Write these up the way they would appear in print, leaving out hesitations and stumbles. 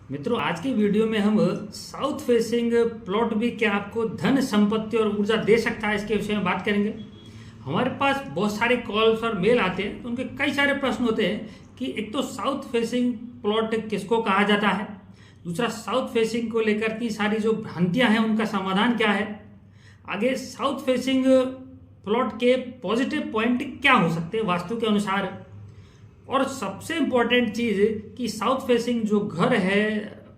मित्रों, आज की वीडियो में हम साउथ फेसिंग प्लॉट भी क्या आपको धन संपत्ति और ऊर्जा दे सकता है, इसके विषय में बात करेंगे। हमारे पास बहुत सारे कॉल्स और मेल आते हैं, तो उनके कई सारे प्रश्न होते हैं कि एक तो साउथ फेसिंग प्लॉट किसको कहा जाता है, दूसरा साउथ फेसिंग को लेकर की सारी जो भ्रांतियां हैं उनका समाधान क्या है, आगे साउथ फेसिंग प्लॉट के पॉजिटिव पॉइंट क्या हो सकते हैं वास्तु के अनुसार, और सबसे इंपॉर्टेंट चीज कि साउथ फेसिंग जो घर है,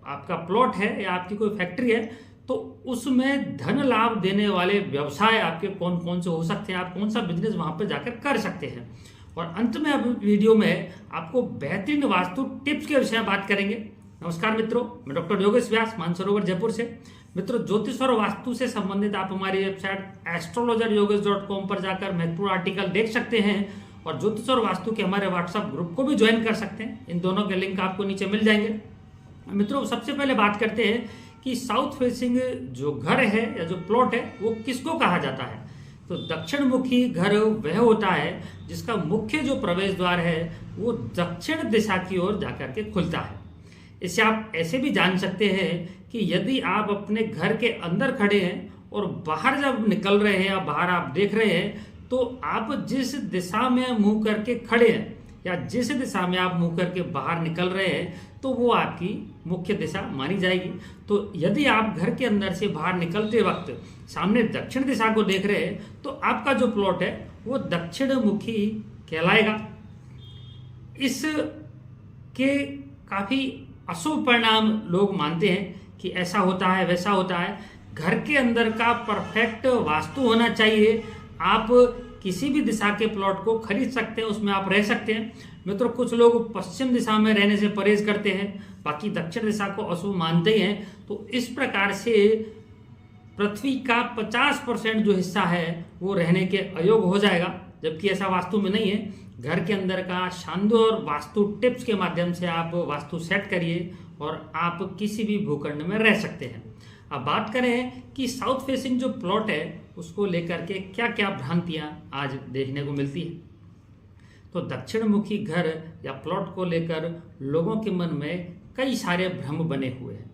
आपका प्लॉट है या आपकी कोई फैक्ट्री है, तो उसमें धन लाभ देने वाले व्यवसाय आपके कौन कौन से हो सकते हैं, आप कौन सा बिजनेस वहां पर जाकर कर सकते हैं। और अंत में अब वीडियो में आपको बेहतरीन वास्तु टिप्स के विषय में बात करेंगे। नमस्कार मित्रों, मैं डॉक्टर योगेश व्यास, मानसरोवर जयपुर से। मित्रों, ज्योतिष और वास्तु से संबंधित आप हमारी वेबसाइट astrologeryogesh.com पर जाकर महत्वपूर्ण आर्टिकल देख सकते हैं और ज्योतिष और वास्तु के हमारे व्हाट्सएप ग्रुप को भी ज्वाइन कर सकते हैं। इन दोनों के लिंक आपको नीचे मिल जाएंगे। मित्रों, सबसे पहले बात करते हैं कि साउथ फेसिंग जो घर है या जो प्लॉट है वो किसको कहा जाता है। तो दक्षिण मुखी घर वह होता है जिसका मुख्य जो प्रवेश द्वार है वो दक्षिण दिशा की ओर जाकर के खुलता है। इससे आप ऐसे भी जान सकते हैं कि यदि आप अपने घर के अंदर खड़े हैं और बाहर जब निकल रहे हैं या बाहर आप देख रहे हैं, तो आप जिस दिशा में मुंह करके खड़े हैं या जिस दिशा में आप मुंह करके बाहर निकल रहे हैं, तो वो आपकी मुख्य दिशा मानी जाएगी। तो यदि आप घर के अंदर से बाहर निकलते वक्त सामने दक्षिण दिशा को देख रहे हैं, तो आपका जो प्लॉट है वो दक्षिण मुखी कहलाएगा। इसके काफी अशुभ परिणाम लोग मानते हैं कि ऐसा होता है वैसा होता है। घर के अंदर का परफेक्ट वास्तु होना चाहिए। आप किसी भी दिशा के प्लॉट को खरीद सकते हैं, उसमें आप रह सकते हैं। मित्रों, कुछ लोग पश्चिम दिशा में रहने से परहेज करते हैं, बाकी दक्षिण दिशा को अशुभ मानते ही हैं। तो इस प्रकार से पृथ्वी का 50% जो हिस्सा है वो रहने के अयोग्य हो जाएगा, जबकि ऐसा वास्तु में नहीं है। घर के अंदर का शानदार वास्तु टिप्स के माध्यम से आप वास्तु सेट करिए और आप किसी भी भूखंड में रह सकते हैं। अब बात करें कि साउथ फेसिंग जो प्लॉट है उसको लेकर के क्या क्या भ्रांतियां आज देखने को मिलती है। तो दक्षिण मुखी घर या प्लॉट को लेकर लोगों के मन में कई सारे भ्रम बने हुए हैं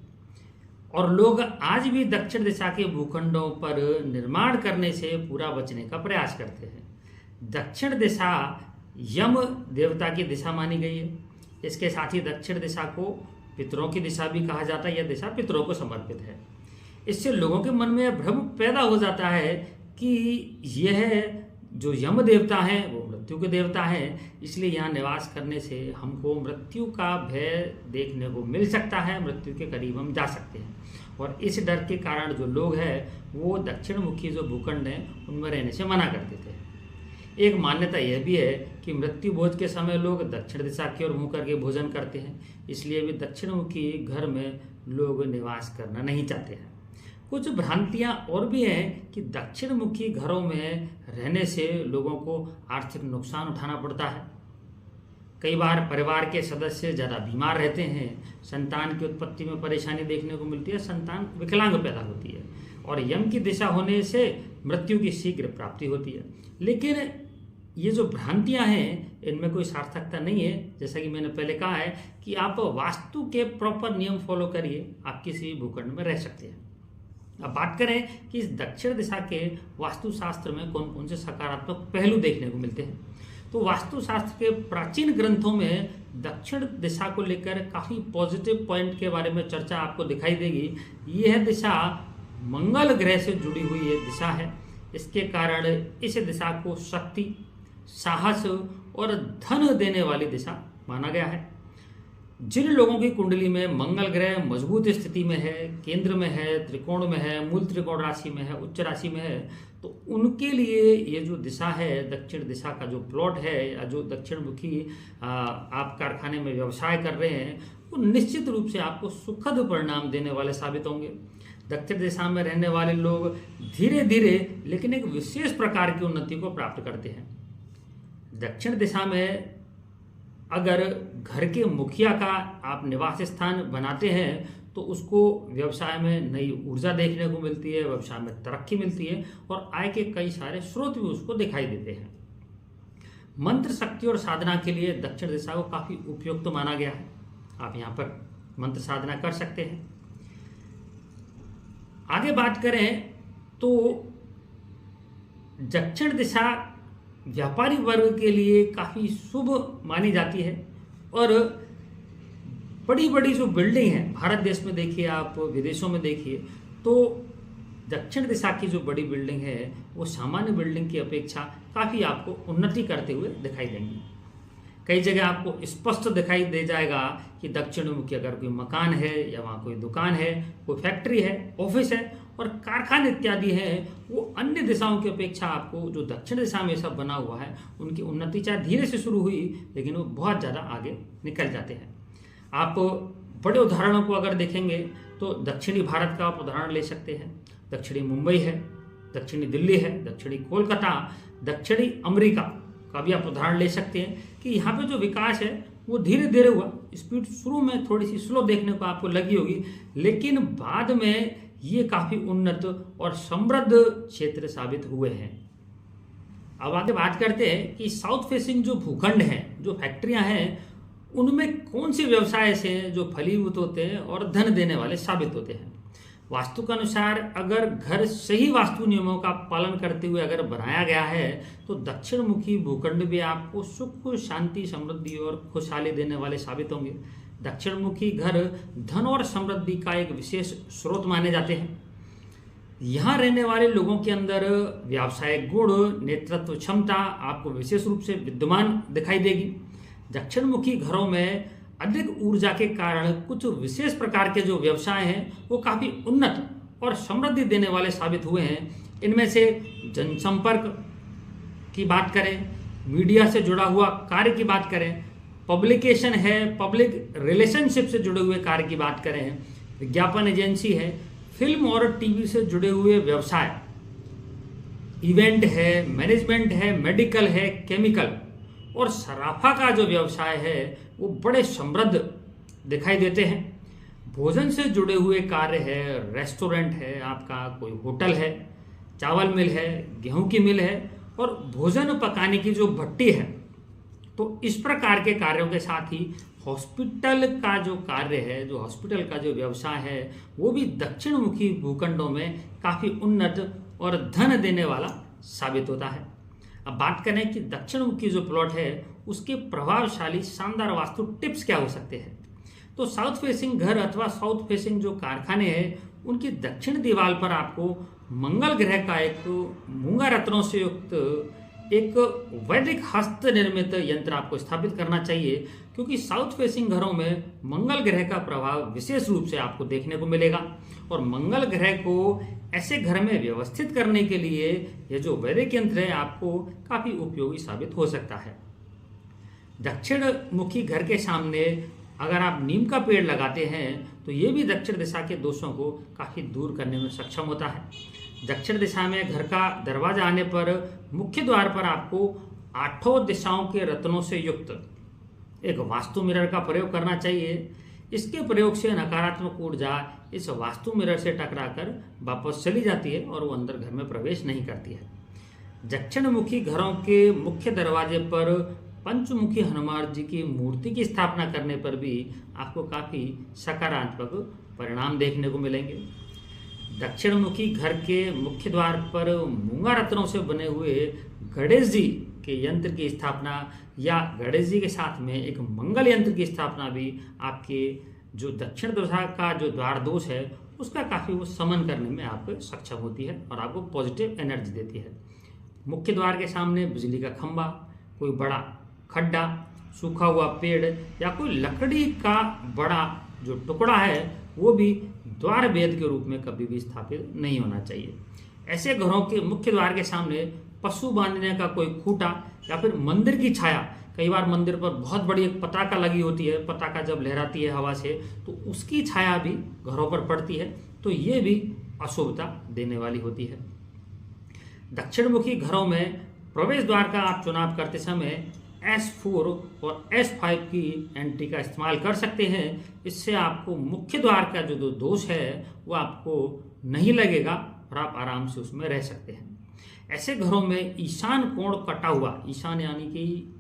और लोग आज भी दक्षिण दिशा के भूखंडों पर निर्माण करने से पूरा बचने का प्रयास करते हैं। दक्षिण दिशा यम देवता की दिशा मानी गई है। इसके साथ ही दक्षिण दिशा को पितरों की दिशा भी कहा जाता है। यह दिशा पितरों को समर्पित है। इससे लोगों के मन में भ्रम पैदा हो जाता है कि यह जो यम देवता हैं वो मृत्यु के देवता हैं, इसलिए यहाँ निवास करने से हमको मृत्यु का भय देखने को मिल सकता है, मृत्यु के करीब हम जा सकते हैं। और इस डर के कारण जो लोग हैं वो दक्षिण मुखी जो भूखंड हैं उनमें रहने से मना करते थे। एक मान्यता यह भी है कि मृत्यु भोज के समय लोग दक्षिण दिशा की ओर मुंह करके भोजन करते हैं, इसलिए भी दक्षिण मुखी घर में लोग निवास करना नहीं चाहते हैं। कुछ भ्रांतियां और भी हैं कि दक्षिण मुखी घरों में रहने से लोगों को आर्थिक नुकसान उठाना पड़ता है। कई बार परिवार के सदस्य ज़्यादा बीमार रहते हैं, संतान की उत्पत्ति में परेशानी देखने को मिलती है, संतान विकलांग पैदा होती है और यम की दिशा होने से मृत्यु की शीघ्र प्राप्ति होती है। लेकिन ये जो भ्रांतियां हैं इनमें कोई सार्थकता नहीं है। जैसा कि मैंने पहले कहा है कि आप वास्तु के प्रॉपर नियम फॉलो करिए, आप किसी भूखंड में रह सकते हैं। अब बात करें कि इस दक्षिण दिशा के वास्तुशास्त्र में कौन कौन से सकारात्मक पहलू देखने को मिलते हैं। तो वास्तुशास्त्र के प्राचीन ग्रंथों में दक्षिण दिशा को लेकर काफी पॉजिटिव पॉइंट के बारे में चर्चा आपको दिखाई देगी। यह दिशा मंगल ग्रह से जुड़ी हुई ये दिशा है। इसके कारण इस दिशा को शक्ति, साहस और धन देने वाली दिशा माना गया है। जिन लोगों की कुंडली में मंगल ग्रह मजबूत स्थिति में है, केंद्र में है, त्रिकोण में है, मूल त्रिकोण राशि में है, उच्च राशि में है, तो उनके लिए ये जो दिशा है दक्षिण दिशा का जो प्लॉट है या जो दक्षिण मुखी आप कारखाने में व्यवसाय कर रहे हैं वो निश्चित रूप से आपको सुखद परिणाम देने वाले साबित होंगे। दक्षिण दिशा में रहने वाले लोग धीरे धीरे लेकिन एक विशेष प्रकार की उन्नति को प्राप्त करते हैं। दक्षिण दिशा में अगर घर के मुखिया का आप निवास स्थान बनाते हैं तो उसको व्यवसाय में नई ऊर्जा देखने को मिलती है, व्यवसाय में तरक्की मिलती है और आय के कई सारे स्रोत भी उसको दिखाई देते हैं। मंत्र शक्ति और साधना के लिए दक्षिण दिशा को काफी उपयुक्त माना गया है। आप यहाँ पर मंत्र साधना कर सकते हैं। आगे बात करें तो दक्षिण दिशा व्यापारी वर्ग के लिए काफ़ी शुभ मानी जाती है। और बड़ी बड़ी जो बिल्डिंग है भारत देश में देखिए, आप विदेशों में देखिए, तो दक्षिण दिशा की जो बड़ी बिल्डिंग है वो सामान्य बिल्डिंग की अपेक्षा काफ़ी आपको उन्नति करते हुए दिखाई देंगी। कई जगह आपको स्पष्ट दिखाई दे जाएगा कि दक्षिण मुखी अगर कोई मकान है या वहाँ कोई दुकान है, कोई फैक्ट्री है, ऑफिस है और कारखाने इत्यादि हैं, वो अन्य दिशाओं की अपेक्षा आपको जो दक्षिण दिशा में सब बना हुआ है उनकी उन्नति चाहे धीरे से शुरू हुई लेकिन वो बहुत ज़्यादा आगे निकल जाते हैं। आप बड़े उदाहरणों को अगर देखेंगे तो दक्षिणी भारत का आप उदाहरण ले सकते हैं। दक्षिणी मुंबई है, दक्षिणी दिल्ली है, दक्षिणी कोलकाता, दक्षिणी अमेरिका का भी आप उदाहरण ले सकते हैं कि यहाँ पे जो विकास है वो धीरे धीरे हुआ। स्पीड शुरू में थोड़ी सी स्लो देखने को आपको लगी होगी, लेकिन बाद में ये काफ़ी उन्नत और समृद्ध क्षेत्र साबित हुए हैं। अब आगे बात करते हैं कि साउथ फेसिंग जो भूखंड हैं, जो फैक्ट्रियां हैं, उनमें कौन से व्यवसाय ऐसे हैं जो फलीभूत होते हैं और धन देने वाले साबित होते हैं। वास्तु के अनुसार अगर घर सही वास्तु नियमों का पालन करते हुए अगर बनाया गया है तो दक्षिण मुखी भूखंड भी आपको सुख, शांति, समृद्धि और खुशहाली देने वाले साबित होंगे। दक्षिण मुखी घर धन और समृद्धि का एक विशेष स्रोत माने जाते हैं। यहाँ रहने वाले लोगों के अंदर व्यावसायिक गुण, नेतृत्व क्षमता आपको विशेष रूप से विद्यमान दिखाई देगी। दक्षिण मुखी घरों में अधिक ऊर्जा के कारण कुछ विशेष प्रकार के जो व्यवसाय हैं वो काफ़ी उन्नत और समृद्धि देने वाले साबित हुए हैं। इनमें से जनसंपर्क की बात करें, मीडिया से जुड़ा हुआ कार्य की बात करें, पब्लिकेशन है, पब्लिक रिलेशनशिप से जुड़े हुए कार्य की बात करें, विज्ञापन एजेंसी है, फिल्म और टीवी से जुड़े हुए व्यवसाय, इवेंट है, मैनेजमेंट है, मेडिकल है, केमिकल और सराफा का जो व्यवसाय है वो बड़े समृद्ध दिखाई देते हैं। भोजन से जुड़े हुए कार्य है, रेस्टोरेंट है, आपका कोई होटल है, चावल मिल है, गेहूं की मिल है और भोजन पकाने की जो भट्टी है, तो इस प्रकार के कार्यों के साथ ही हॉस्पिटल का जो कार्य है, जो हॉस्पिटल का जो व्यवसाय है, वो भी दक्षिण मुखी भूखंडों में काफ़ी उन्नत और धन देने वाला साबित होता है। अब बात करें कि दक्षिण मुखी जो प्लॉट है उसके प्रभावशाली शानदार वास्तु टिप्स क्या हो सकते हैं। तो साउथ फेसिंग घर अथवा साउथ फेसिंग जो कारखाने हैं उनकी दक्षिण दीवार पर आपको मंगल ग्रह का एक मूंगा रत्नों से युक्त एक वैदिक हस्त निर्मित यंत्र आपको स्थापित करना चाहिए, क्योंकि साउथ फेसिंग घरों में मंगल ग्रह का प्रभाव विशेष रूप से आपको देखने को मिलेगा और मंगल ग्रह को ऐसे घर में व्यवस्थित करने के लिए यह जो वैदिक यंत्र है आपको काफी उपयोगी साबित हो सकता है। दक्षिण मुखी घर के सामने अगर आप नीम का पेड़ लगाते हैं तो ये भी दक्षिण दिशा के दोषों को काफी दूर करने में सक्षम होता है। दक्षिण दिशा में घर का दरवाजा आने पर मुख्य द्वार पर आपको 8 दिशाओं के रत्नों से युक्त एक वास्तु मिरर का प्रयोग करना चाहिए। इसके प्रयोग से नकारात्मक ऊर्जा इस वास्तु मिरर से टकराकर वापस चली जाती है और वो अंदर घर में प्रवेश नहीं करती है। दक्षिण मुखी घरों के मुख्य दरवाजे पर पंचमुखी हनुमान जी की मूर्ति की स्थापना करने पर भी आपको काफी सकारात्मक परिणाम देखने को मिलेंगे। दक्षिण मुखी घर के मुख्य द्वार पर मूंगा रत्नों से बने हुए गणेश जी के यंत्र की स्थापना या गणेश जी के साथ में एक मंगल यंत्र की स्थापना भी आपके जो दक्षिण दिशा का जो द्वार दोष है उसका काफ़ी वो समन करने में आपको सक्षम होती है और आपको पॉजिटिव एनर्जी देती है। मुख्य द्वार के सामने बिजली का खंभा, कोई बड़ा खड्डा, सूखा हुआ पेड़ या कोई लकड़ी का बड़ा जो टुकड़ा है वो भी द्वार भेद के रूप में कभी भी स्थापित नहीं होना चाहिए। ऐसे घरों के मुख्य द्वार के सामने पशु बांधने का कोई खूंटा या फिर मंदिर की छाया, कई बार मंदिर पर बहुत बड़ी एक पताका लगी होती है, पताका जब लहराती है हवा से तो उसकी छाया भी घरों पर पड़ती है, तो ये भी अशुभता देने वाली होती है। दक्षिण मुखी घरों में प्रवेश द्वार का आप चुनाव करते समय S4 और S5 की एंट्री का इस्तेमाल कर सकते हैं। इससे आपको मुख्य द्वार का जो दोष है वो आपको नहीं लगेगा और आप आराम से उसमें रह सकते हैं। ऐसे घरों में ईशान कोण कटा हुआ, ईशान यानी कि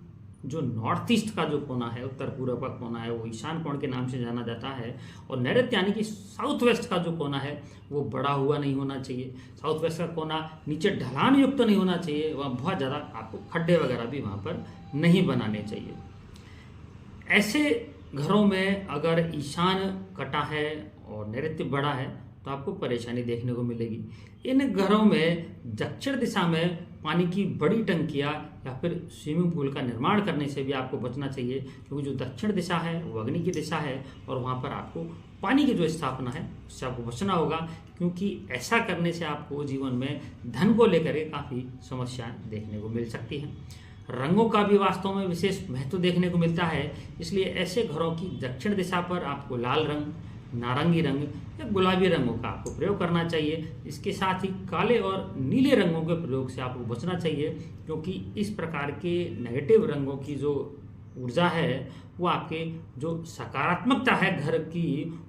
जो नॉर्थ ईस्ट का जो कोना है, उत्तर पूर्व का कोना है, वो ईशान कोण के नाम से जाना जाता है। और नैऋत्य यानी कि साउथ वेस्ट का जो कोना है वो बढ़ा हुआ नहीं होना चाहिए। साउथ वेस्ट का कोना नीचे ढलान युक्त नहीं होना चाहिए, वहाँ बहुत ज़्यादा आपको खड्डे वगैरह भी वहाँ पर नहीं बनाने चाहिए। ऐसे घरों में अगर ईशान कटा है और नैऋत्य बड़ा है तो आपको परेशानी देखने को मिलेगी। इन घरों में दक्षिण दिशा में पानी की बड़ी टंकियाँ या फिर स्विमिंग पूल का निर्माण करने से भी आपको बचना चाहिए, क्योंकि जो दक्षिण दिशा है वो अग्नि की दिशा है और वहाँ पर आपको पानी की जो स्थापना है उससे आपको बचना होगा, क्योंकि ऐसा करने से आपको जीवन में धन को लेकर के काफ़ी समस्याएं देखने को मिल सकती हैं। रंगों का भी वास्तव में विशेष महत्व देखने को मिलता है, इसलिए ऐसे घरों की दक्षिण दिशा पर आपको लाल रंग, नारंगी रंग या गुलाबी रंगों का आपको प्रयोग करना चाहिए। इसके साथ ही काले और नीले रंगों के प्रयोग से आपको बचना चाहिए, क्योंकि इस प्रकार के नेगेटिव रंगों की जो ऊर्जा है वो आपके जो सकारात्मकता है घर की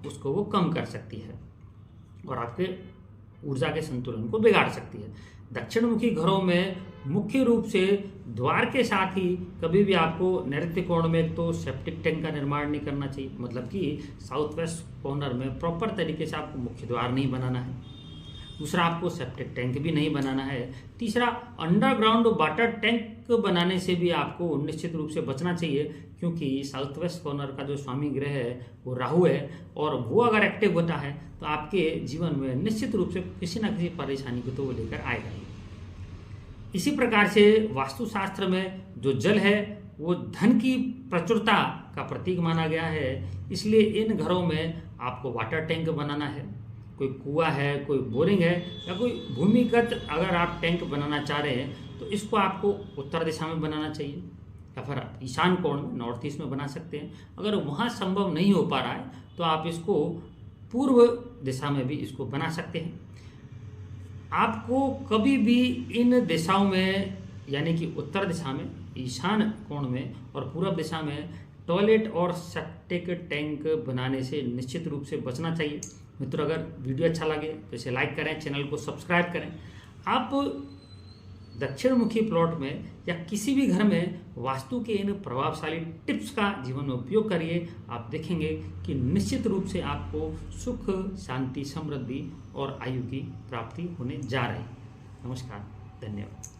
उसको वो कम कर सकती है और आपके ऊर्जा के संतुलन को बिगाड़ सकती है। दक्षिणमुखी घरों में मुख्य रूप से द्वार के साथ ही कभी भी आपको नैऋत्य कोण में तो सेप्टिक टैंक का निर्माण नहीं करना चाहिए, मतलब कि साउथ वेस्ट कॉर्नर में प्रॉपर तरीके से आपको मुख्य द्वार नहीं बनाना है। दूसरा, आपको सेप्टिक टैंक भी नहीं बनाना है। तीसरा, अंडरग्राउंड वाटर टैंक बनाने से भी आपको निश्चित रूप से बचना चाहिए, क्योंकि साउथ वेस्ट कॉर्नर का जो स्वामी ग्रह है वो राहु है और वो अगर एक्टिव होता है तो आपके जीवन में निश्चित रूप से किसी न किसी परेशानी को तो वो लेकर आएगा ही। इसी प्रकार से वास्तुशास्त्र में जो जल है वो धन की प्रचुरता का प्रतीक माना गया है, इसलिए इन घरों में आपको वाटर टैंक बनाना है। कोई कुआं है, कोई बोरिंग है या कोई भूमिगत अगर आप टैंक बनाना चाह रहे हैं तो इसको आपको उत्तर दिशा में बनाना चाहिए या फिर आप ईशान कोण में, नॉर्थ ईस्ट में बना सकते हैं। अगर वहाँ संभव नहीं हो पा रहा है तो आप इसको पूर्व दिशा में भी इसको बना सकते हैं। आपको कभी भी इन दिशाओं में यानी कि उत्तर दिशा में, ईशान कोण में और पूर्व दिशा में टॉयलेट और सेप्टिक टैंक बनाने से निश्चित रूप से बचना चाहिए। मित्रों, अगर वीडियो अच्छा लगे तो इसे लाइक करें, चैनल को सब्सक्राइब करें। आप दक्षिणमुखी प्लॉट में या किसी भी घर में वास्तु के इन प्रभावशाली टिप्स का जीवन में उपयोग करिए। आप देखेंगे कि निश्चित रूप से आपको सुख, शांति, समृद्धि और आयु की प्राप्ति होने जा रही है। नमस्कार, धन्यवाद।